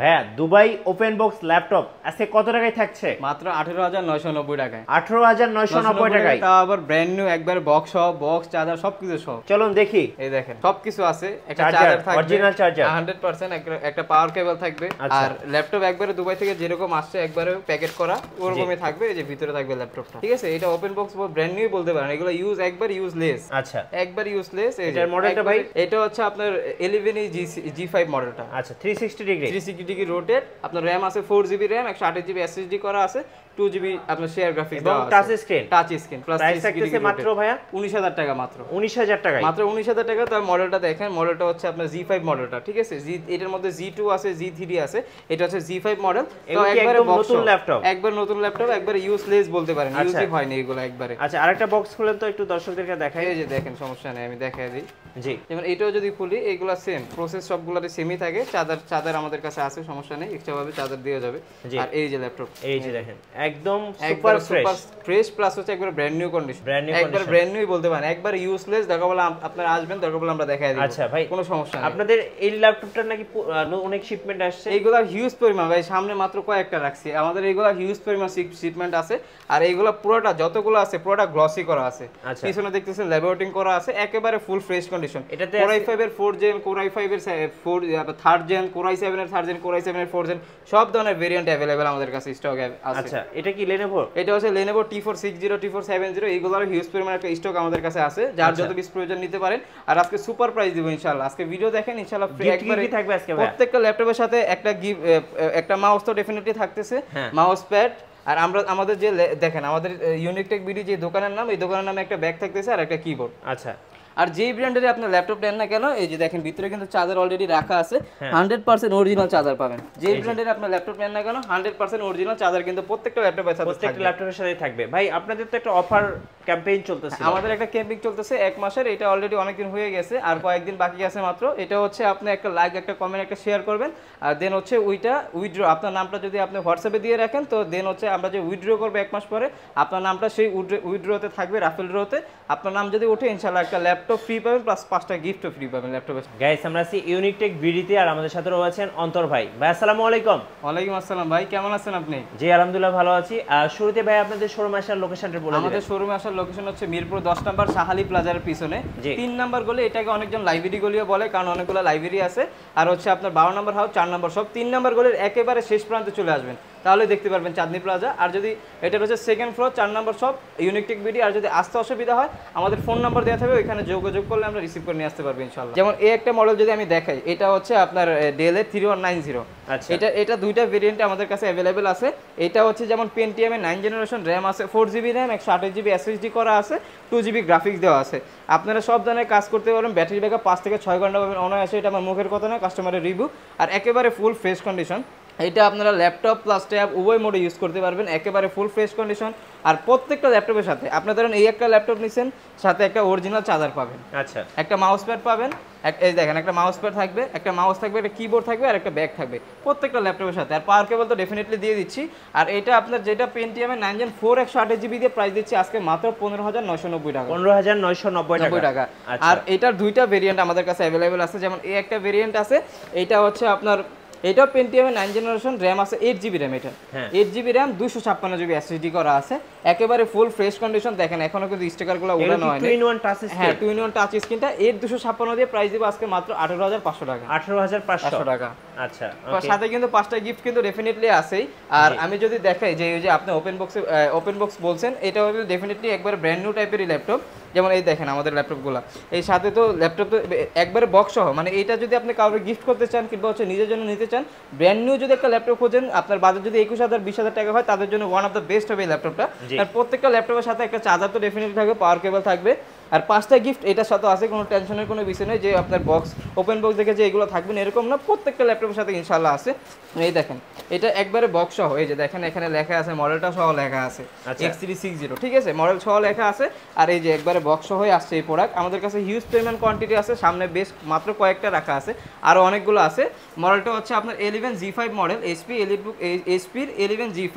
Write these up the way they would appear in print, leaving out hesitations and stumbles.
ভাইয়া Dubai open box laptop আজকে কত টাকায় থাকছে? মাত্র 18,990 টাকায়। 18,990 টাকায়, তা আবার ব্র্যান্ড নিউ একবার বক্স সহ, বক্স চার্জার সবকিছু সহ। চলুন দেখি। এই দেখেন সবকিছু আছে, একটা চার্জার থাকবে অরিজিনাল চার্জার 100%, একটা পাওয়ার কেবল থাকবে। আর ল্যাপটপ একবারে দুবাই থেকে যেরকম আসছে একবারে প্যাকেট করা ওরকমই থাকবে। এই যে ভিতরে থাকবে ল্যাপটপটা, ঠিক আছে? এটা ওপেন বক্স ব্র্যান্ড নিউ বলতে পারেন, এগুলো একবার ইউজলেস। আচ্ছা, একবার ইউজলেস। এটার মডেলটা ভাই? এটা হচ্ছে আপনার 11 G5 মডেলটা। আচ্ছা, 360 ডিগ্রি রোটেট। আপনার র‍্যাম আছে 4GB র‍্যাম, 128GB এসএসডি করা আছে, 2GB আপনার শেয়ার গ্রাফিক্স এবং টাচ স্ক্রিন প্লাস প্রাইস থাকতেছে মাত্র ভাইয়া 19,000 টাকা। মাত্র 19,000 টাকায়, মাত্র 19,000 টাকা। তার মডেলটা দেখেন, মডেলটা হচ্ছে আপনার G5 মডেলটা, ঠিক আছে? এটার মধ্যে G2 আছে, G3 আছে, এটা হচ্ছে G5 মডেল। তো একবারে নতুন ল্যাপটপ, একবারে ইউজলেস বলতে পারেন, ইউজই হয়নি এগুলো একবারে। আচ্ছা, আরেকটা বক্স খুলেন তো একটু দর্শকদেরকে দেখাই। এই যে দেখেন, সমস্যা নেই, আমি দেখাই দিই। জি, যেমন এটাও যদি খুলি, এগুলা সেম প্রসেস, সবগুলোতে সেমই থাকে। চার্জার আমাদের কাছে আছে, সমস্যা নেই, এক্সট্রা ভাবে চার্জার দেওয়া যাবে। আর এই যে ল্যাপটপ, এই যে দেখেন একদম সুপার ফ্রেশ প্লাস হচ্ছে একবার ব্র্যান্ড নিউ কন্ডিশন, একবার ব্র্যান্ড নিউ বলতে পারেন, একবার ইউজলেস। দরকার বলে আপনারা আসবেন, দরকার বলে আমরা দেখাই দেব। আচ্ছা ভাই, কোনো সমস্যা নেই। আপনাদের এই ল্যাপটপটার নাকি অনেক শিপমেন্ট আসছে? এইগুলা হিউজ পরিমাণ ভাই, সামনে মাত্র কয়েকটা রাখছি। আমাদের এইগুলা হিউজ পরিমাণ শিপমেন্ট আছে। আর এইগুলা পুরোটা যতগুলো আছে পুরোটা গ্লসি করা আছে। পিছনে দেখতেছেন ল্যাবোরেটিং করা আছে, একেবারে ফুল ফ্রেশ কন্ডিশন। এটাতে Core i5 এর 4 জেন, Core i5 এর 3rd জেন, Core i7 এর 3rd জেন, Core i7 এর 4th জেন, সব ধরনের ভেরিয়েন্ট अवेलेबल আমাদের কাছে স্টক আছে। আচ্ছা, এটা কি Lenovo? এটা হচ্ছে Lenovo T460, T470, এইগুলোর হিউজ পরিমাণ একটা স্টক আমাদের কাছে আছে, যার যত পিস প্রয়োজন নিতে পারেন। আর আজকে সুপার প্রাইস দিব ইনশাআল্লাহ। আজকে ভিডিও দেখেন ইনশাআল্লাহ, ফ্রি একবারে থাকবে আজকে। প্রত্যেকটা ল্যাপটপের সাথে একটা মাউস তো ডেফিনেটলি থাকতেছে, মাউস প্যাড। আর আমাদের যে দেখেন, আমাদের ইউনিকটেক বিডি যে দোকানের নাম, এই দোকানের নামে একটা ব্যাগ থাকতেছে আর একটা কিবোর্ড। আচ্ছা, আর যেই ব্র্যান্ডের আপনি ল্যাপটপ নেন না কেন, এই যে দেখেন ভিতরে কিন্তু চার্জার অলরেডি রাখা আছে, 100% অরিজিনাল চার্জার পাবেন। যেই ব্র্যান্ডের আপনি ল্যাপটপ নেন না কেন, 100% অরিজিনাল চার্জার কিন্তু প্রত্যেকটা ল্যাপটপের সাথে, প্রত্যেকটা ল্যাপটপের সাথে থাকবে। ভাই আপনাদের তো একটা অফার ক্যাম্পেইন চলতেছে। আমাদের একটা ক্যাম্পেইন চলতেছে 1 মাসের, এটা অলরেডি অনেকদিন হয়ে গেছে, আর কয়েকদিন বাকি আছে মাত্র। এটা হচ্ছে আপনি একটা লাইক, একটা কমেন্ট, একটা শেয়ার করবেন, আর দেন হচ্ছে ওইটা উইথড্র, আপনার নামটা যদি আপনি হোয়াটসঅ্যাপে দিয়ে রাখেন, তো দেন হচ্ছে আমরা যে উইথড্র করবো 1 মাস পরে, আপনার নামটা সেই উইথড্রতে থাকবে, রাফেল ড্রতে। আপনার নাম যদি ওঠে, ইনশাআল্লাহ একটা ল্যাপটপ ফ্রি পাবেন, প্লাস 5টা গিফটও ফ্রি পাবেন ল্যাপটপের। গাইস, আমরা আছি ইউনিকটেক বিডিতে, আর আমাদের সাথে রয়েছেন অন্তর ভাই। ভাই আসসালামু আলাইকুম। ওয়ালাইকুম আসসালাম ভাই, কেমন আছেন আপনি? জি আলহামদুলিল্লাহ ভালো আছি। আর শুরুতে ভাই আপনাদের শোরুমে আসার লোকেশনটা বলে দিন। আমাদের শোরুমে আসার লোকেশন হচ্ছে মিরপুর 10 নম্বর শাহালি প্লাজার পিছনে 3 নম্বর গলি। এটাকে অনেকজন লাইব্রেরি গলিও বলে, কারণ অনেকগুলো লাইব্রেরি আছে। আর হচ্ছে আপনার 12 নম্বর হাউস, 4 নম্বর সব, 3 নম্বর গলির একেবারে শেষ প্রান্তে চলে আসবেন, তাহলে দেখতে পারবেন চাঁদনী প্লাজা। আর যদি এটা হচ্ছে 2nd ফ্লোর, 4 নম্বর সব, ইউনিকটেক বিডি। আর যদি আসতে অসুবিধা হয়, আমাদের ফোন নাম্বার দেওয়া থাকবে, ওইখানে যোগাযোগ করলে আমরা রিসিভ করে নিয়ে আসতে পারবো ইনশাআল্লাহ। যেমন এই একটা মডেল যদি আমি দেখাই, এটা হচ্ছে আপনার ডেল এর 3190। আচ্ছা, এটা দুইটা ভেরিয়েন্টে আমাদের কাছে अवेलेबल আছে। এটা হচ্ছে যেমন পেন্টিয়াম এর 9 জেনারেশন, র‍্যাম আছে 4GB র‍্যাম, 128GB এসএসডি করা আছে, 2GB গ্রাফিক্স দেওয়া আছে। আপনারা সব ধরনের কাজ করতে পারবেন। ব্যাটারি ব্যাকআপ 5 থেকে 6 ঘন্টা পাবেন অনায়াসে। এটা আমার মুখের কথা না, কাস্টমারের রিভিউ। আর একেবারে ফুল ফ্রেশ কন্ডিশন। এটা আপনারা ল্যাপটপ প্লাস ট্যাব উভয় মোডে ইউজ করতে পারবেন, একেবারে ফুল ফ্রেশ কন্ডিশন। আর প্রত্যেকটা ল্যাপটপের সাথে আপনার ধরেন এই একটা ল্যাপটপ নিছেন, সাথে একটা অরিজিনাল চার্জার পাবেন, আচ্ছা, একটা মাউস প্যাড পাবেন, এই দেখেন একটা মাউস প্যাড থাকবে, একটা মাউস থাকবে, একটা কিবোর্ড থাকবে, আর একটা ব্যাগ থাকবে প্রত্যেকটা ল্যাপটপের সাথে। আর পাওয়ার কেবল তো ডেফিনেটলি দিয়ে দিচ্ছি। আর এটা আপনার যেটা পেন্টিয়ামের 9 জেন 4 128GB দিয়ে প্রাইস দিচ্ছি আজকে মাত্র 15,990 টাকা। 15,990 টাকা। আর এটার দুইটা ভেরিয়েন্ট আমাদের কাছে अवेलेबल আছে। যেমন এই একটা ভেরিয়েন্ট আছে, এটা হচ্ছে আপনার, এটা পেন্টিয়ামের 9 জেনারেশন, র‍্যাম আছে 8GB র‍্যাম, এটা 8GB র‍্যাম, 256GB এসএসডি করা আছে, একেবারে ফুল ফ্রেশ কন্ডিশন। দেখেন এখনো কিন্তু স্টিকারগুলো ওঠানো হয়নি। 2-in-1 টাচ স্ক্রিন, হ্যাঁ 2-in-1 টাচ স্ক্রিনটা। এর 256 দিয়ে প্রাইস দিব আজকে মাত্র 18,500 টাকা। 18,500 টাকা। আচ্ছা, সাথে কিন্তু 5টা গিফট কিন্তু ডেফিনেটলি আছেই। আর আমি যদি দেখাই যে এই যে আপনি ওপেন বক্স বলছেন, এটা হচ্ছে ডেফিনেটলি একবার ব্র্যান্ড নিউ টাইপেরই ল্যাপটপ। যেমন এই দেখেন আমাদের ল্যাপটপগুলো, এই সাথে তো ল্যাপটপ তো একবারে বক্স সহ, মানে এটা যদি আপনি কাউকে গিফট করতে চান কিংবা হচ্ছে নিজের জন্য নিতে চান, ব্র্যান্ড নিউ যদি একটা ল্যাপটপ খোঁজেন, আপনার বাজেট যদি 21,000 20,000 টাকা হয়, তাদের জন্য ওয়ান অফ দ্য বেস্ট হবে এই ল্যাপটপটা। আর প্রত্যেকটা ল্যাপটপের সাথে একটা চার্জার তো ডেফিনেটলি থাকবে, পাওয়ার কেবল থাকবে, আর 5টা গিফট এটার সাথে আছে। কোনো টেনশনের কোনো বিষয় নেই যে আপনার বক্স ওপেন বক্স দেখে যে এগুলো থাকবে না, এরকম না, প্রত্যেকটা ল্যাপটপের সাথে ইনশাআল্লাহ আছে। এই দেখেন এটা একবারে বক্স সহ, এই যে দেখেন এখানে লেখা আছে, মডেলটা সহ লেখা আছে X360, ঠিক আছে, মডেল সহ লেখা আছে। আর এই যে একবারে বক্স সহ আসছে এই প্রোডাক্ট। আমাদের কাছে হিউজ পরিমাণ কোয়ান্টিটি আছে, সামনে বেশ মাত্র কয়েকটা রাখা আছে, আরও অনেকগুলো আছে। মডেলটা হচ্ছে আপনার 11 G5 মডেল, HP 11 G5।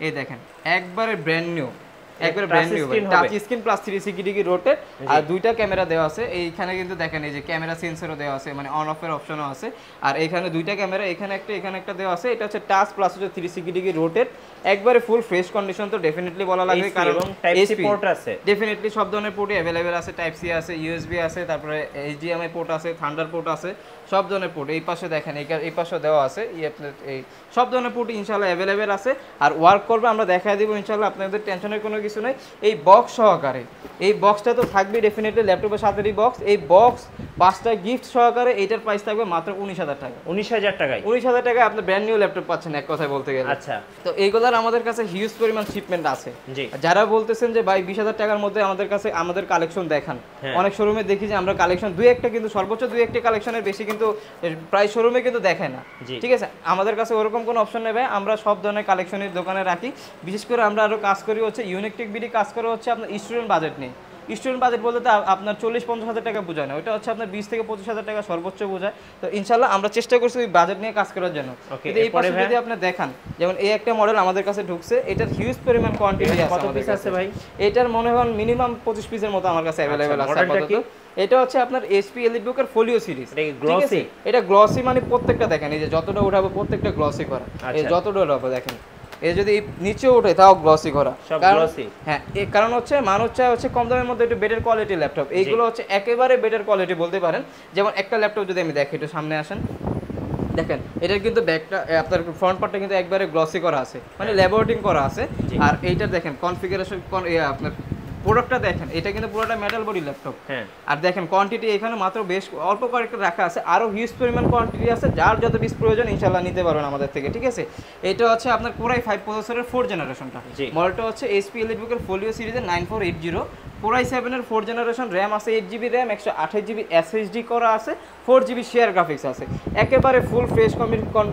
এই দেখেন একবারে ব্র্যান্ড নিউ, একবারে brand new touch screen plus 360 degree rotate আর দুইটা ক্যামেরা দেওয়া আছে। এইখানে কিন্তু দেখেন এই যে ক্যামেরা সেন্সরও দেওয়া আছে, মানে অন অফ এর অপশনও আছে। আর এখানে দুইটা ক্যামেরা, এখানে একটা দেওয়া আছে। এটা হচ্ছে টাচ প্লাস হচ্ছে 360 ডিগ্রি রোটেট, একবারে ফুল ফ্রেশ কন্ডিশন। তো ডেফিনেটলি বলা লাগবে, কারণ টাইপ সি পোর্ট আছে, ডেফিনেটলি সব ধরনের পোর্টই अवेलेबल আছে। টাইপ সি আছে, ইউএসবি আছে, তারপরে এইচডিএমআই পোর্ট আছে, থান্ডার পোর্ট আছে, সব ধরনের পোর্ট। এই পাশে দেখেন এই পাশে দেওয়া আছে, এই সব ধরনের পোর্ট ইনশাআল্লাহ अवेलेबल আছে আর ওয়ার্ক করবে। আমরা দেখায় দিব ইনশাআল্লাহ, আপনাদের টেনশনের কোনো কিছু নাই। এই বক্স সহকারে, এই বক্সটা তো থাকবে ডেফিনেটলি ল্যাপটপের সাথেরই বক্স। এই বক্স 5টা গিফট সহকারে এইটার প্রাইস থাকবে মাত্র 19,000 টাকা। 19,000 টাকায় 19,000 টাকায় আপনি ব্র্যান্ড নিউ ল্যাপটপ পাচ্ছেন এক কথায় বলতে গেলে। আচ্ছা, তো এইগুলার আমাদের কাছে হিউজ পরিমাণ শিপমেন্ট আছে। যারা বলতেছেন যে ভাই 20,000 টাকার মধ্যে আমাদের কাছে আমাদের কালেকশন দেখান, অনেক শোরুমে দেখি যে আমরা কালেকশন দুই একটা, কিন্তু সর্বোচ্চ দুই একটা কালেকশনের বেশি কিন্তু প্রায় শোরুমে কিন্তু দেখায় না। ঠিক আছে, আমাদের কাছে ওরকম কোনো অপশন নেই ভাই, আমরা সব ধরনের কালেকশনের দোকানে রাখি। বিশেষ করে আমরা আরো কাজ করি হচ্ছে ইউনিক টেক বিডি কাজ করে হচ্ছে আপনার স্টুডেন্ট বাজেট নিয়ে। স্টুডেন্ট বাজেট বলতে তো আপনার 40-50 হাজার টাকা বোঝায় না, ওইটা হচ্ছে আপনার 20 থেকে 25 হাজার টাকা সর্বোচ্চ বোঝায়। তো ইনশাল্লাহ আমরা চেষ্টা করছি ওই বাজেট নিয়ে কাজ করার জন্য। কিন্তু এই পাশে যদি আপনি দেখান, যেমন এই একটা মডেল আমাদের কাছে ঢুকছে, এটার হিউজ পরিমাণ কোয়ান্টিটি আছে। কত পিস আছে ভাই? এটার মনে হয় মিনিমাম 25 পিসের মতো আমার কাছে अवेलेबल আছে আপাতত। এটা হচ্ছে আপনার এইচপি এলিটবুক এর ফোলিও সিরিজ। এটা গ্লসি, মানে প্রত্যেকটা দেখেন এই যে যতটা উঠাবো প্রত্যেকটা গ্লসি করা, এই যতটা উঠাবো দেখেন, এই যদি নিচে ওঠে তাও গ্লসি করা। হ্যাঁ, এই কারণ হচ্ছে মানুষ চায় হচ্ছে কম দামের মধ্যে একটু বেটার কোয়ালিটির ল্যাপটপ। এইগুলো হচ্ছে একেবারে বেটার কোয়ালিটি বলতে পারেন। যেমন একটা ল্যাপটপ যদি আমি দেখি, একটু সামনে আসেন, দেখেন এটার কিন্তু ব্যাকটা আপনার ফ্রন্ট পার্টটা কিন্তু একবারে গ্লসি করা আছে, মানে ল্যাবোরেটিং করা আছে। আর এইটা দেখেন কনফিগারেশন, আপনার প্রোডাক্টটা দেখেন, এটা কিন্তু পুরোটা মেটাল বডি ল্যাপটপ। আর দেখেন কোয়ান্টিটি এখানে মাত্র বেশ অল্প কয়েকটা রাখা আছে, আরো হিউজ পরিমাণ কোয়ান্টিটি আছে। যার যত পিস প্রয়োজন ইনশাআল্লাহ নিতে পারবেন আমাদের থেকে। ঠিক আছে, এটা হচ্ছে আপনার কোরাই 5 প্রসেসরের 4th জেনারেশনটা। মডেলটা হচ্ছে এইচপি এলিটবুক এর ফোলিও সিরিজের 9480। কোরাই 7 এর 4th জেনারেশন, র্যাম আছে 8GB র্যাম, 128GB এসএসডি করা আছে, 4GB শেয়ার গ্রাফিক্স আছে। একেবারে ফুল ফ্রেশ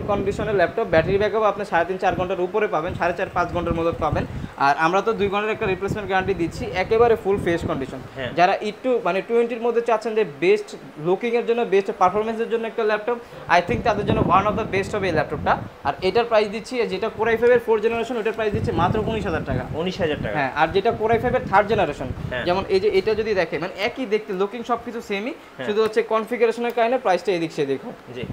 কন্ডিশনের ল্যাপটপ। ব্যাটারি ব্যাকআপ আপনি 3.5-4 ঘন্টার উপরে পাবেন, 4.5-5 ঘন্টার মধ্যে পাবেন। আর আমরা তো 2 ঘন্টার একটা রিপ্লেসমেন্ট গ্যারান্টি দিচ্ছি। একেবারে ফুল ফ্রেশ কন্ডিশন। যারা একটু মানে 20 এর মধ্যে চাচ্ছেন যে বেস্ট লুকিং এর জন্য, বেস্ট পারফরম্যান্সের জন্য একটা ল্যাপটপ, আই থিঙ্ক তাদের জন্য ওয়ান অফ দ্য বেস্ট হবে এই ল্যাপটপটা। আর এটার প্রাইস দিচ্ছি, যেটা কোরাই 5 এর 4th জেনারেশন, ওটার প্রাইস দিচ্ছি মাত্র 19,000 টাকা। 19,000 টাকা। হ্যাঁ, আর যেটা কোরাই 5 এর 3rd জেনারেশন, যেমন এই যে এটা যদি দেখেন, মানে একই দেখতে, লুকিং সবকিছু সেমই, শুধু হচ্ছে কনফিগারেশনের কারণে প্রাইসটা এদিক সেদিক হয়। জি,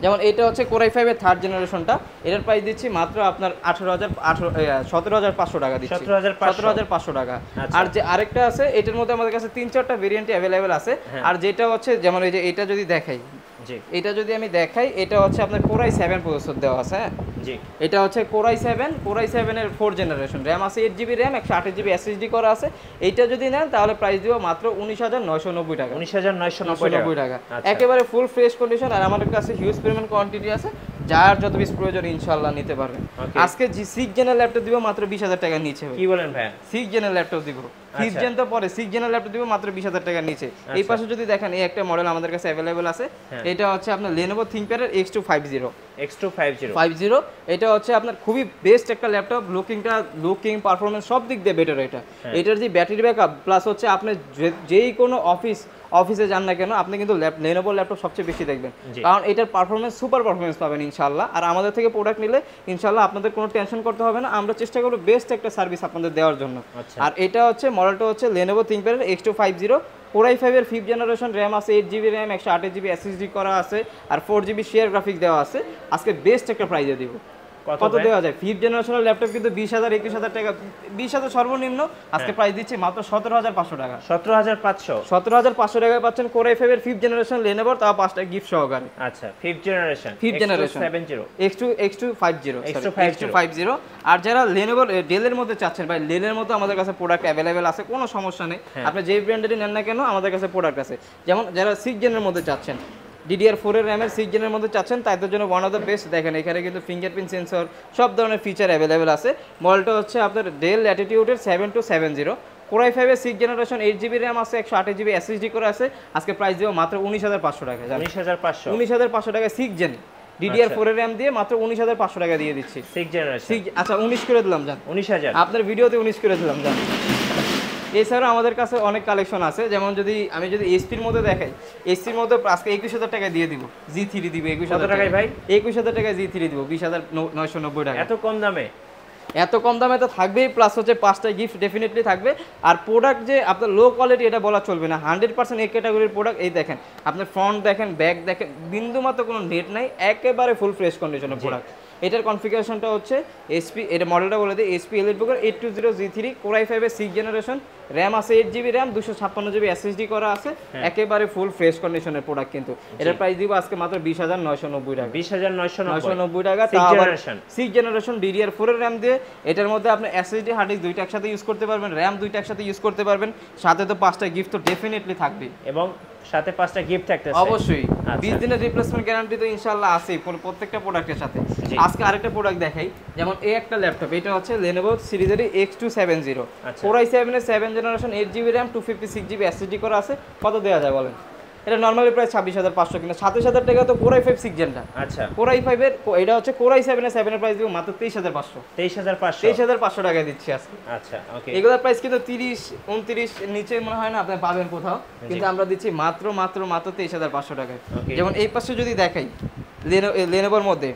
যেমন এটা হচ্ছে কোরাই 5 এর 3rd জেনারেশনটা, এটার প্রাইস দিচ্ছি মাত্র আপনার 17,500 টাকা দিচ্ছি। 17,500 টাকা। আর যে আরেকটা আছে, এটার মধ্যে আমাদের কাছে 3-4টা ভেরিয়েন্ট अवेलेबल আছে। আর যেটা হচ্ছে যেমন এই যে এটা যদি দেখাই, এটা যদি আমি দেখাই, এটা হচ্ছে আপনার কোরাই 7 প্রসেসর দেওয়া আছে। হ্যাঁ জি, এটা হচ্ছে কোরাই 7 এর 4th জেনারেশন, র্যাম আছে 8GB র্যাম, 128GB এসএসডি করা আছে। এইটা যদি নেন তাহলে প্রাইস দিব মাত্র 19,990 টাকা। 19,990 টাকা। একেবারে ফুল ফ্রেশ কন্ডিশন। আর আমাদের কাছে হিউজ পরিমাণ কোয়ান্টিটি আছে, যার যত পিস প্রয়োজন ইনশাআল্লাহ নিতে পারবেন। আজকে জি 6 জেনের ল্যাপটপ দিব মাত্র 20,000 টাকার নিচে। কি বলেন ভাই? 6 জেনের ল্যাপটপ দিব, 5th জেন তো পরে, 6 জেনের ল্যাপটপ দিব মাত্র 20,000 টাকার নিচে। এই পাশে যদি দেখেন, এই একটা মডেল আমাদের কাছে अवेलेबल আছে। এটা হচ্ছে আপনার Lenovo ThinkPad এর X250। এটা হচ্ছে আপনার খুবই বেস্ট একটা ল্যাপটপ। লুকিং পারফরম্যান্স সব দিক দিয়ে বেটার। এটার যে ব্যাটারি ব্যাকআপ প্লাস হচ্ছে আপনি যেই কোনো অফিসে যান না কেন, আপনি কিন্তু Lenovo ল্যাপটপ সবচেয়ে বেশি দেখবেন, কারণ এটার পারফরম্যান্স সুপার পারফরম্যান্স পাবেন ইনশাআল্লাহ। আর আমাদের থেকে প্রোডাক্ট নিলে ইনশাআল্লাহ আপনাদের কোনো টেনশন করতে হবে না, আমরা চেষ্টা করব বেস্ট একটা সার্ভিস আপনাদের দেওয়ার জন্য। আর এটা হচ্ছে মডেলটা হচ্ছে Lenovo ThinkPad এর X250, কোরাই 5 এর 5th জেনারেশন, র্যাম আছে 8GB র্যাম, 128GB এসএসডি করা আছে, আর 4GB শেয়ার গ্রাফিক্স দেওয়া আছে। আজকে বেস্ট একটা প্রাইসে দিব। কত দেওয়া যায়? 5th জেনারেশনের ল্যাপটপ কিন্তু 20,000 21,000 টাকা, 20,000 সর্বনিম্ন। আজকে প্রাইস দিচ্ছি মাত্র 17,500 টাকা। 17,500 টাকায় পাচ্ছেন কোরাই 5 এর 5th জেনারেশন Lenovo, তাও 5টা গিফট সহকারে। আচ্ছা, 5th জেনারেশন X250। আর যারা Lenovo ডেলের মধ্যে চাচ্ছেন, ভাই ডেলের মধ্যে আমাদের কাছে প্রোডাক্ট अवेलेबल আছে, কোনো সমস্যা নেই। আপনি যেই ব্র্যান্ডেরই নেন না কেন, আমাদের কাছে প্রোডাক্ট আছে। যেমন যারা 6 জেনের মধ্যে চাচ্ছেন, DDR4 এর র্যামের 6 জেনের মধ্যে চাচ্ছেন, তাদের জন্য ওয়ান অফ দ্য বেস্ট। দেখেন এখানে কিন্তু ফিঙ্গারপ্রিন্ট সেন্সর, সব ধরনের ফিচার अवेलेबल আছে। মডেলটা হচ্ছে আপনার ডেল ল্যাটিটিউডের 7270। কোরাই 5 এর 6th জেনারেশন, 8GB র্যাম আছে, 128GB এসএসডি করে আছে। আজকে প্রাইস দিব মাত্র 19,500 টাকা। 19,500 টাকা 6 জেন DDR4 এর র্যাম দিয়ে মাত্র 19,500 টাকা দিয়ে দিচ্ছি। 6 জেনারেশন। আচ্ছা 19 করে দিলাম জান, 19,000 আপনার ভিডিওতে 19 করে দিলাম জান। এছাড়াও আমাদের কাছে অনেক কালেকশন আছে। যেমন আমি যদি এসপির মধ্যে দেখাই, এসপির মধ্যে আজকে 21,000 টাকা দিয়ে দিব, G3 দিব 21,000 টাকায়। ভাই 21,000 টাকায় G3 দিব, 20,990 টাকা। এত কম দামে? এত কম দামে তো থাকবেই, প্লাস হচ্ছে 5টা গিফট ডেফিনেটলি থাকবে। আর প্রোডাক্ট যে আপনার লো কোয়ালিটি এটা বলা চলবে না, 100% এই ক্যাটাগরির প্রোডাক্ট। এই দেখেন আপনার ফ্রন্ট দেখেন, ব্যাক দেখেন, বিন্দুমাত্র কোনো নেট নাই, একেবারে ফুল ফ্রেশ কন্ডিশনের প্রোডাক্ট। এটার কনফিগারেশনটা হচ্ছে এসপি, এটা মডেলটা বলে দিই, এসপি এলিটবুকের 820G3 Core i5 এর 6th জেনারেশন, র্যাম আছে 8GB র্যাম, 256GB SSD করা আছে, একেবারে ফুল ফ্রেশ কন্ডিশনের প্রোডাক্ট। কিন্তু এটার প্রাইস দিব আজকে মাত্র 20,990 টাকা। 20,990 টাকা, 6th generation. 6th generation DDR4 এর র্যাম দিয়ে। এটার মধ্যে আপনি SSD হার্ড ডিস্ক দুইটা একসাথে ইউজ করতে পারবেন, র্যাম দুইটা একসাথে ইউজ করতে পারবেন, সাথে তো 5টা গিফট তো ডেফিনেটলি থাকবে, এবং সাথে 5টা গিফট থাকতেছে অবশ্যই। 20 দিনের রিপ্লেসমেন্ট গ্যারান্টি তো ইনশাআল্লাহ আছেই প্রত্যেকটা প্রোডাক্টের সাথে। আজকে আরেকটা প্রোডাক্ট দেখাই, যেমন এই একটা ল্যাপটপ, এটা হচ্ছে Lenovo সিরিজের X270 Core i7 এর 7th generation, 8GB RAM, 256GB SSD করা আছে। কত দেওয়া যায় বলেন? এটা নরমালি প্রায় 26,500, কিন্তু 27,000 টাকা তো Core i5 6th জেনটা। আচ্ছা, Core i5 এর এটা হচ্ছে Core i7 এর 7 এর প্রাইস দিব মাত্র 23,500। 23,500 টাকায় দিচ্ছি আজকে। আচ্ছা, ওকে। এগুলোর প্রাইস কিন্তু 30, 29 নিচে মনে হয় না আপনি পাবেন কোথাও, কিন্তু আমরা দিচ্ছি মাত্র 23,500 টাকায়। যেমন এই পাশে যদি দেখাই Lenovoর মধ্যে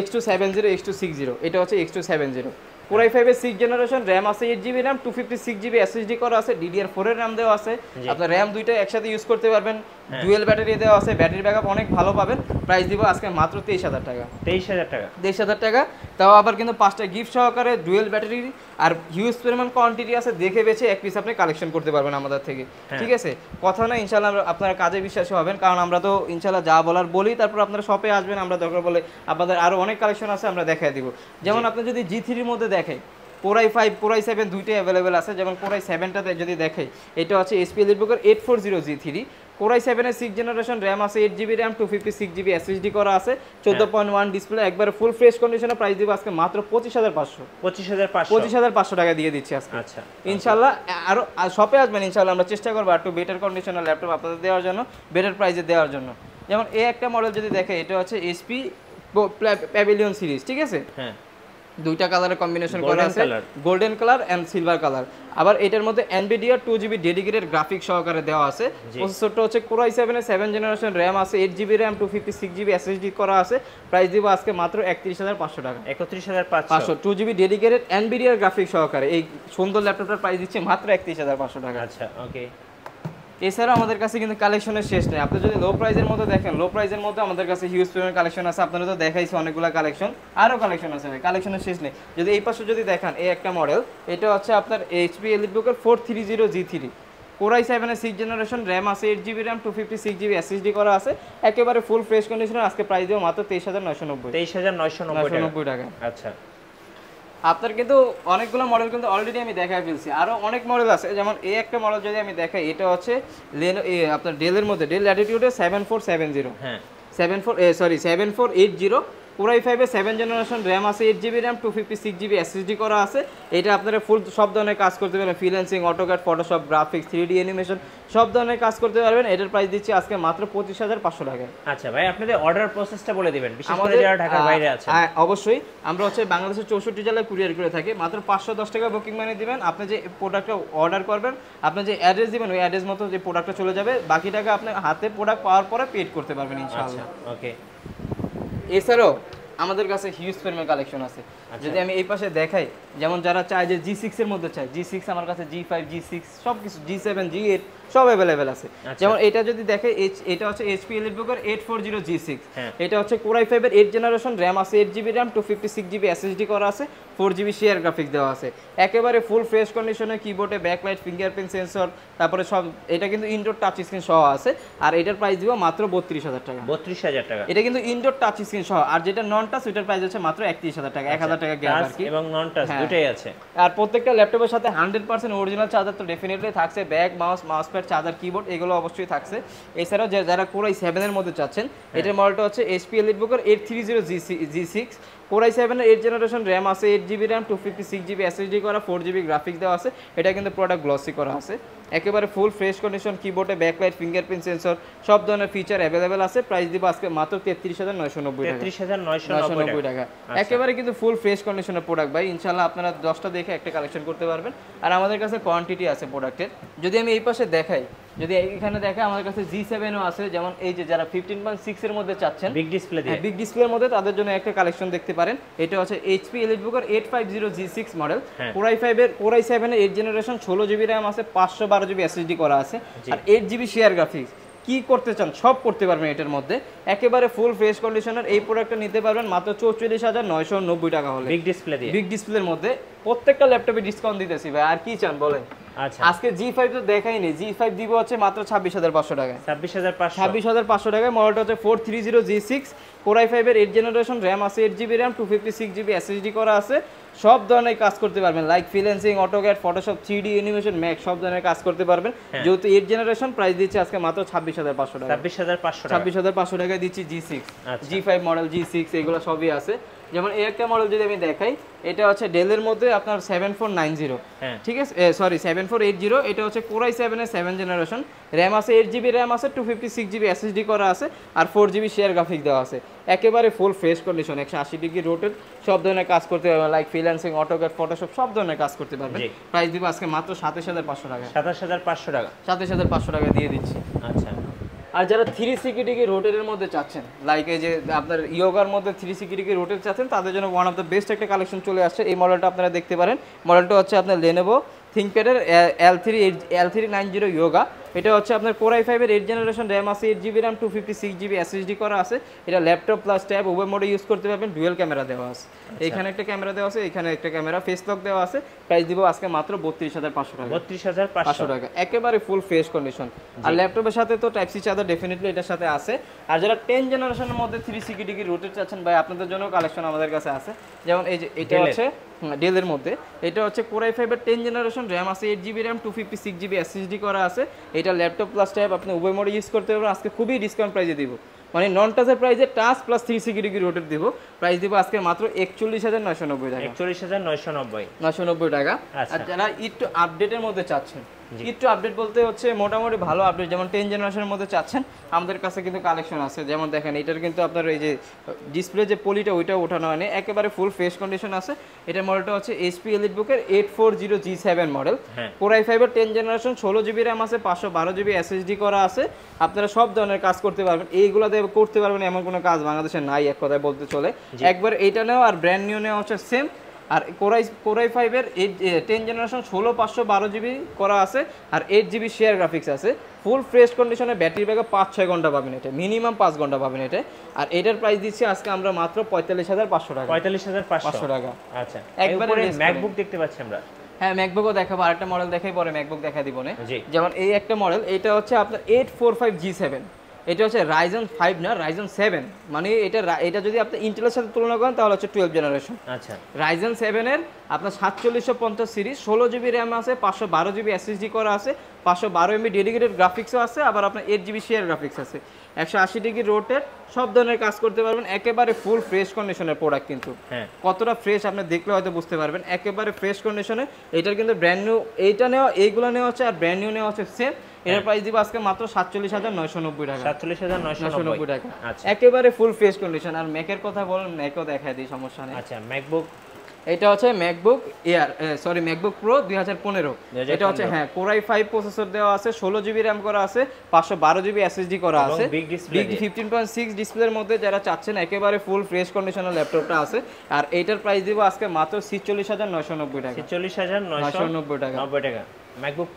X270, X260, এটা হচ্ছে X270 Core i5 এর 6th জেনারেশন, র্যাম আছে 8GB র্যাম, 256GB SSD করা আছে, DDR4 এর র্যাম দেওয়া আছে। আপনার র্যাম দুইটা একসাথে ইউজ করতে পারবেন, ডুয়েল ব্যাটারি দেওয়া আছে, ব্যাটারি ব্যাকআপ অনেক ভালো পাবেন। প্রাইস দিব আজকে মাত্র 23,000 টাকা। 23,000 টাকা, তাও আবার কিন্তু 5টা গিফট সহকারে, ডুয়েল ব্যাটারি, আর হিউজ পরিমাণ কোয়ান্টিটি আছে, দেখে বেছে এক পিস আপনি কালেকশন করতে পারবেন আমাদের থেকে। ঠিক আছে, কথা না, ইনশাআল্লাহ আপনারা কাজে বিশ্বাসী হবেন, কারণ আমরা তো ইনশাআল্লাহ যা বলার বলি, তারপর আপনারা শপে আসবেন, আমরা দরকার বলে আপনাদের আরো অনেক কালেকশন আছে আমরা দেখাই দিব। যেমন আপনি যদি G3 এর মধ্যে দেখেন, Core i5 Core i7 দুইটাই অ্যাভেলেবেল আছে। যেমন Core i7টাতে যদি দেখাই, এটা হচ্ছে HP এলিটবুকের 840G3 Core i7 এর 6th জেনারেশন, র্যাম আছে 8GB র্যাম, 256GB SSD করা আছে, 14.1 ডিসপ্লে, একবারে ফুল ফ্রেশ কন্ডিশনে। প্রাইস দিব আজকে মাত্র 25,500 টাকা দিয়ে দিচ্ছি আজকে। আচ্ছা, ইনশাআল্লাহ আরো শপে আসবেন, ইনশাআল্লাহ আমরা চেষ্টা করব একটু বেটার কন্ডিশনের ল্যাপটপ আপনাদের দেওয়ার জন্য, বেটার প্রাইসে দেওয়ার জন্য। যেমন এই একটা মডেল যদি দেখে, এটা হচ্ছে HP প্যাভিলিয়ন সিরিজ, ঠিক আছে? হ্যাঁ, দুইটা কালারের কম্বিনেশন করা আছে, golden colour and silver colour. আবার এটার মধ্যে NVIDIA 2GB ডেডিকেটেড গ্রাফিক সহকারে দেওয়া আছে। প্রসেসরটা হচ্ছে Core i7 এর 7th জেনারেশন, র্যাম আছে 8GB র্যাম, 256GB SSD করা আছে। প্রাইস দিব আজকে মাত্র 31,500 টাকা। 31,500, 2GB ডেডিকেটেড NVIDIA গ্রাফিক সহকারে এই সুন্দর ল্যাপটপটার প্রাইস দিচ্ছে মাত্র 31,500 টাকা। আচ্ছা, ওকে। এছাড়াও আমাদের কাছে কিন্তু কালেকশনের শেষ নেই। আপনি যদি লো প্রাইসের মধ্যে দেখেন, লো প্রাইসের মধ্যে আমাদের কাছে হিউজ পরিমাণ কালেকশন আছে। আপনারা তো দেখাইছি অনেকগুলো কালেকশন, আরও কালেকশন আছে, কালেকশনের শেষ নেই। যদি এই পাশে যদি দেখেন, এই একটা মডেল, এটা হচ্ছে আপনার HP এলিটবুকের 430G3 Core i7 এর 6th জেনারেশন, র্যাম আছে 8GB র্যাম, 256GB SSD করা আছে, একেবারে ফুল ফ্রেশ কন্ডিশনে। আজকে প্রাইস দেব মাত্র 23,990 টাকা। আচ্ছা, আপনার কিন্তু অনেকগুলো মডেল কিন্তু অলরেডি আমি দেখাই ফেলছি, আরো অনেক মডেল আছে। যেমন এই একটা মডেল যদি আমি দেখাই, এটা হচ্ছে আপনার ডেলের মধ্যে, ডেল ল্যাটিটিউডে 7470, 7480 Core i5 এর 7th জেনারেশন, র্যাম আছে 8GB র্যাম, 256GB SSD করা আছে। এটা আপনারা ফুল সব ধরনের কাজ করতে পারবেন, freelancing, AutoCAD, Photoshop, graphics, 3D animation, সব ধরনের কাজ করতে পারবেন। এটার প্রাইস দিচ্ছি আজকে মাত্র 25,500 টাকা। আচ্ছা ভাই, আপনাদের অর্ডার প্রসেসটা বলে দিবেন, বিশেষ করে যারা ঢাকার বাইরে আছে। হ্যাঁ, অবশ্যই। আমরা হচ্ছে বাংলাদেশের 64 জেলায় কুরিয়ার করে থাকি। মাত্র 510 টাকা বুকিং মানি দিবেন। আপনি যে প্রোডাক্টটা অর্ডার করবেন, আপনি যে অ্যাড্রেস দিবেন, ওই অ্যাড্রেস মতো যে প্রোডাক্টটা চলে যাবে, বাকি টাকা আপনি হাতে প্রোডাক্ট পাওয়ার পরে পেড করতে পারবেন ইনশাআল্লাহ। ওকে। এছাড়াও আমাদের কাছে হিউজ পরিমাণ কালেকশন আছে। যদি আমি এই পাশে দেখাই, যেমন যারা চায় যে G6 এর মধ্যে চায়, G6 আমার কাছে, G5, G6 সব কিছু, G7, G8 সব অ্যাভেলেবেল আছে। যেমন এটা যদি দেখে, এটা হচ্ছে HP এলিটবুকের 840G6, এটা হচ্ছে Core i5 এর 8th জেনারেশন, র্যাম আছে 8GB র্যাম, 256GB SSD করা আছে, 4GB শেয়ার গ্রাফিক্স দেওয়া আছে, একেবারে ফুল ফ্রেশ কন্ডিশনে, কিবোর্ডে ব্যাকলাইট, ফিঙ্গারপ্রিন্ট সেন্সর, তারপরে সব, এটা কিন্তু ইনডোর টাচ স্ক্রিন সহ আছে। আর এটার প্রাইস দিব মাত্র 32,000 টাকা। 32,000 টাকা, এটা কিন্তু ইনডোর টাচ স্ক্রিন সহ। আর যেটা নন টাচ, ওটার প্রাইস হচ্ছে মাত্র 31,000 টাকা, 1,000 টাকা গ্যাপ আর কি। এবং নন টাচ দুটেই আছে। আর প্রত্যেকটা ল্যাপটপের সাথে 100% অরিজিনাল চার্জার তো ডেফিনেটলি থাকছে, bag, mouse pad, charger, keyboard, এগুলো অবশ্যই থাকছে। এছাড়াও যারা Core i7 এর মধ্যে চাচ্ছেন, এটার মডেলটা হচ্ছে HP এলিটবুকের 830G6 Core i7 এর 8th জেনারেশন, র্যাম আছে 8GB র্যাম, 256GB SSD করা, 4GB গ্রাফিক্স দেওয়া আছে। এটা কিন্তু প্রোডাক্ট গ্লসি করা আছে, একেবারে ফুল ফ্রেশ কন্ডিশন, কিবোর্ডে ব্যাকলাইট, ফিঙ্গারপ্রিন্ট সেন্সর, সব ধরনের ফিচার অ্যাভেলেবেল আছে। প্রাইস দিব আজকে মাত্র 33,990 টাকা। 33,990 টাকা, একেবারে কিন্তু ফুল ফ্রেশ কন্ডিশনের প্রোডাক্ট ভাই। ইনশাআল্লাহ আপনারা 10টা দেখে একটা কালেকশন করতে পারবেন। আর আমাদের কাছে কোয়ান্টিটি আছে প্রোডাক্টের। যদি আমি এই পাশে দেখাই, যদি এখানে দেখে আমাদের কাছে G7 ও আছে, যেমন এই যে যারা 15.6 এর মধ্যে চাচ্ছেন বিগ ডিসপ্লে দিয়ে, বিগ ডিসপ্লের মধ্যে তাদের জন্য একটা কালেকশন দেখতে পারেন। এটা হচ্ছে HP EliteBook 850 G6 model, Core i5 এর Core i7 এর 8 জেনারেশন, 16GB RAM আছে, 512GB SSD করা আছে, আর 8GB শেয়ার গ্রাফিক্স। কি করতে চান সব করতে পারবেন এটার মধ্যে, একেবারে ফুল ফ্রেশ কন্ডিশনের এই প্রোডাক্টটা নিতে পারবেন মাত্র 44,990 টাকা হলে, বিগ ডিসপ্লে দিয়ে। বিগ ডিসপ্লের মধ্যে প্রত্যেকটা ল্যাপটপে ডিসকাউন্ট দিতেছি ভাই, আর কি চান বলেন। আচ্ছা, আজকে G5 তো দেখাইনি, G5 দিব হচ্ছে মাত্র 26,500 টাকায়, 26,500 টাকায়। মডেলটা হচ্ছে 430 G6, Core i5 এর 8 জেনারেশন, RAM আছে 8GB RAM, 256GB SSD করা আছে, সব ধরনের কাজ করতে পারবেন, like freelancing, AutoCAD, Photoshop, 3D animation, max সব ধরনের কাজ করতে পারবেন। যেহেতু 8 জেনারেশন, প্রাইস দিচ্ছে আজকে মাত্র 26,500 টাকা, 26,500 টাকায় দিচ্ছি G6, G5 মডেল, G6 এগুলো সবই আছে। যেমন এই একটা মডেল যদি আমি দেখাই, এটা হচ্ছে ডেলের মধ্যে আপনার 7490, ঠিক আছে, সরি 7480, এটা হচ্ছে Core i7 এর 7 জেনারেশন, RAM আছে 8GB RAM আছে, 256GB SSD করা আছে, আর 4GB শেয়ার গ্রাফিক্স দেওয়া আছে, একেবারে full fresh condition, 180 degree rotate, সব ধরনের কাজ করতে পারবেন, লাইক ফ্রিল্যান্সিং, অটোক্যাড, ফটোশপ সব ধরনের কাজ করতে পারবেন। প্রাইস দিব আজকে মাত্র 27,500 টাকা, 27,500 টাকা, 27,500 টাকা দিয়ে দিচ্ছি। আচ্ছা, আর যারা 360 ডিগ্রি রোটেটের মধ্যে চাচ্ছেন, লাইক এই যে আপনার ইয়োগার মধ্যে 360 ডিগ্রি রোটেট চাচ্ছেন, তাদের জন্য ওয়ান অফ দ্য বেস্ট একটা কালেকশন চলে আসছে। এই মডেলটা আপনারা দেখতে পারেন, মডেলটা হচ্ছে আপনার Lenovo ThinkPad এর L390 ইয়োগা। এটা হচ্ছে আপনার Core i5 এর 8 জেনারেশন, RAM আছে 8GB RAM, 256GB SSD করা আছে, এটা ল্যাপটপ প্লাস ট্যাব উভয় মোডে ইউজ করতে পারবেন, ডুয়াল ক্যামেরা দেওয়া আছে, এখানে একটা ক্যামেরা দেওয়া আছে, এখানে একটা ক্যামেরা, ফেস লক দেওয়া আছে। প্রাইস দিব আজকে মাত্র 32,500 টাকা, 32,500 টাকা, একেবারে ফুল ফ্রেশ কন্ডিশন। আর ল্যাপটপের সাথে তো টাইপ সি চার্জার ডেফিনেটলি এটার সাথে আছে। আর যারা 10 জেনারেশনের মধ্যে 360 ডিগ্রি রোটেট চাচ্ছেন ভাই, আপনাদের জন্য কালেকশন আমাদের কাছে আছে। যেমন এই যে এটা হচ্ছে ডেলের মধ্যে, এটা হচ্ছে Core i5 এর 10 জেনারেশন, RAM আছে 8GB RAM, 256GB SSD করা আছে, এটা ল্যাপটপ প্লাস ট্যাব আপনি উভয় মোডে ইউজ করতে পারবেন। আজকে খুবই ডিসকাউন্ট প্রাইসে দিব, মানে নন টাচের প্রাইসে টাচ প্লাস 360 ডিগ্রি রোটেট দিব, প্রাইস দিব আজকে মাত্র 41,990 টাকা, 41,990 টাকা। আর যারা একটু আপডেটের মধ্যে চাচ্ছেন, একটু আপডেট বলতে হচ্ছে মোটামুটি ভালো আপডেট, যেমন 10 জেনারেশনের মধ্যে চাচ্ছেন, আমাদের কাছে কিন্তু কালেকশন আছে। যেমন দেখেন এটার কিন্তু আপনার এই যে ডিসপ্লে যে পলিটা ওইটা ওঠানো হয়নি, একেবারে ফুল ফ্রেশ কন্ডিশন আছে। এটার মডেলটা হচ্ছে HP EliteBook এর 840 G7 মডেল, Core i5 এর 10 জেনারেশন, 16GB RAM আছে, 512GB SSD করা আছে, আপনারা সব ধরনের কাজ করতে পারবেন। এইগুলো দিয়ে করতে পারবেন এমন কোনো কাজ বাংলাদেশে নাই, এক কথায় বলতে চলে। একবার এটা নেওয়া আর ব্র্যান্ড নিউ নেওয়া হচ্ছে সেম। আর Core i5 এর 10 জেনারেশন, 16/512GB করা আছে, আর 8GB শেয়ার গ্রাফিক্স আছে, ফুল ফ্রেশ কন্ডিশনে, ব্যাটারি ব্যাকআপ 5-6 ঘন্টা পাবেন, এটা মিনিমাম 5 ঘন্টা পাবেন এটা। আর এটার প্রাইস দিচ্ছি আজকে আমরা মাত্র 45,500 টাকা, 45,500 টাকা। আচ্ছা, একবারে ম্যাকবুক দেখতে পাচ্ছি আমরা। হ্যাঁ, ম্যাকবুকও দেখাবো, আরেকটা মডেল দেখাই, পরে ম্যাকবুক দেখা দিব না। যেমন এই একটা মডেল, এটা হচ্ছে আপনার 845 G7, এটা হচ্ছে Ryzen 5 না, Ryzen 7, মানে এটা যদি আপনি ইন্টেলের সাথে তুলনা করেন তাহলে হচ্ছে 12 জেনারেশন। আচ্ছা, Ryzen 7 এর আপনার 4750 সিরিজ, 16GB RAM আছে, 512GB SSD করা আছে, 512MB ডেডিকেটেড গ্রাফিক্সও আছে, আবার আপনার 8GB শেয়ার গ্রাফিক্স আছে, 180 ডিগ্রি রোটেট, সব ধরনের কাজ করতে পারবেন, একেবারে ফুল ফ্রেশ কন্ডিশনের প্রোডাক্ট। কিন্তু কতটা ফ্রেশ আপনি দেখলে হয়তো বুঝতে পারবেন, একেবারে ফ্রেশ কন্ডিশনে। এটার কিন্তু ব্র্যান্ড নিউ, এইটা নেওয়া, এইগুলো নেওয়া হচ্ছে, আর ব্র্যান্ড নিউ নেওয়া হচ্ছে সেম। এর প্রাইস দিব আজকে মাত্র 47,990 টাকা, 47,990 টাকা, একেবারে ফুল ফ্রেশ কন্ডিশন। আর ম্যাকের কথা বলেন, ম্যাকও দেখায় দিই, সমস্যা নেই। আচ্ছা, ম্যাকবুক, এটা হচ্ছে MacBook air, sorry MacBook pro 2015, এটা হচ্ছে Core i5 প্রসেসর দেওয়া আছে, 16GB RAM করা আছে, 512GB SSD করা আছে, বিগ 15.6 ডিসপ্লের মধ্যে যারা চাচ্ছেন, একেবারে ফুল ফ্রেশ কন্ডিশনের ল্যাপটপটা আছে। আর এইটার প্রাইস দিব আজকে মাত্র 46,990 টাকা, 46,990 টাকা, 90 টাকা ম্যাকবুক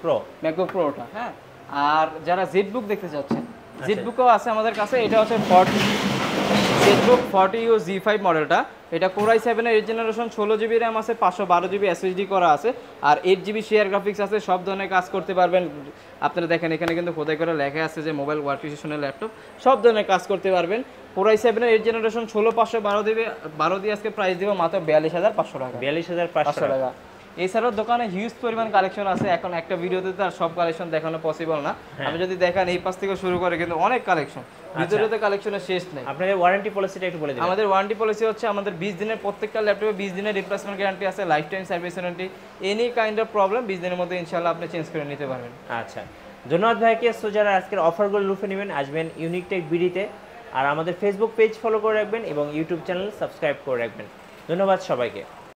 প্রোটা। হ্যাঁ, আর যারা জেটবুক দেখতে চাচ্ছেন, জেটবুকও আছে আমাদের কাছে। এটা হচ্ছে জেটবুক 40U G5 মডেলটা, এটা Core i7 এর 8 জেনারেশন, 16GB RAM আছে, 512GB SSD করা আছে, আর 8GB শেয়ার গ্রাফিক্স আছে, সব ধরনের কাজ করতে পারবেন। আপনারা দেখেন এখানে কিন্তু খোদাই করে লেখা আছে যে মোবাইল ওয়ার্কস্টেশনের ল্যাপটপ, সব ধরনের কাজ করতে পারবেন। Core i7 এর 8 জেনারেশন, 16/512 দিয়ে আজকে প্রাইস দিব মাত্র 42,500 টাকা, 42,500 টাকা। এছাড়াও দোকানে হিউজ পরিমাণ কালেকশন আছে, এখন একটা ভিডিওতে তো আর সব কালেকশন দেখানো পসিবল না। আমি যদি দেখান এই পাশ থেকে শুরু করে কিন্তু অনেক কালেকশন, ভিতরে তো কালেকশনের শেষ নেই। আপনাদের ওয়ারেন্টি পলিসিটা একটু বলে দিন। আমাদের ওয়ারেন্টি পলিসি হচ্ছে আমাদের 20 দিনের, প্রত্যেকটা ল্যাপটপে 20 দিনের রিপ্লেসমেন্ট গ্যারান্টি আছে, life time service warranty, any kind of problem 20 দিনের মধ্যে ইনশাআল্লাহ আপনি চেঞ্জ করে নিতে পারবেন। আচ্ছা, ধন্যবাদ ভাইকে। সো যারা আজকের অফারগুলো লুফে নেবেন, আসবেন ইউনিক টেক বিডিতে, আর আমাদের ফেসবুক পেজ ফলো করে রাখবেন এবং ইউটিউব চ্যানেল সাবস্ক্রাইব করে রাখবেন। ধন্যবাদ সবাইকে।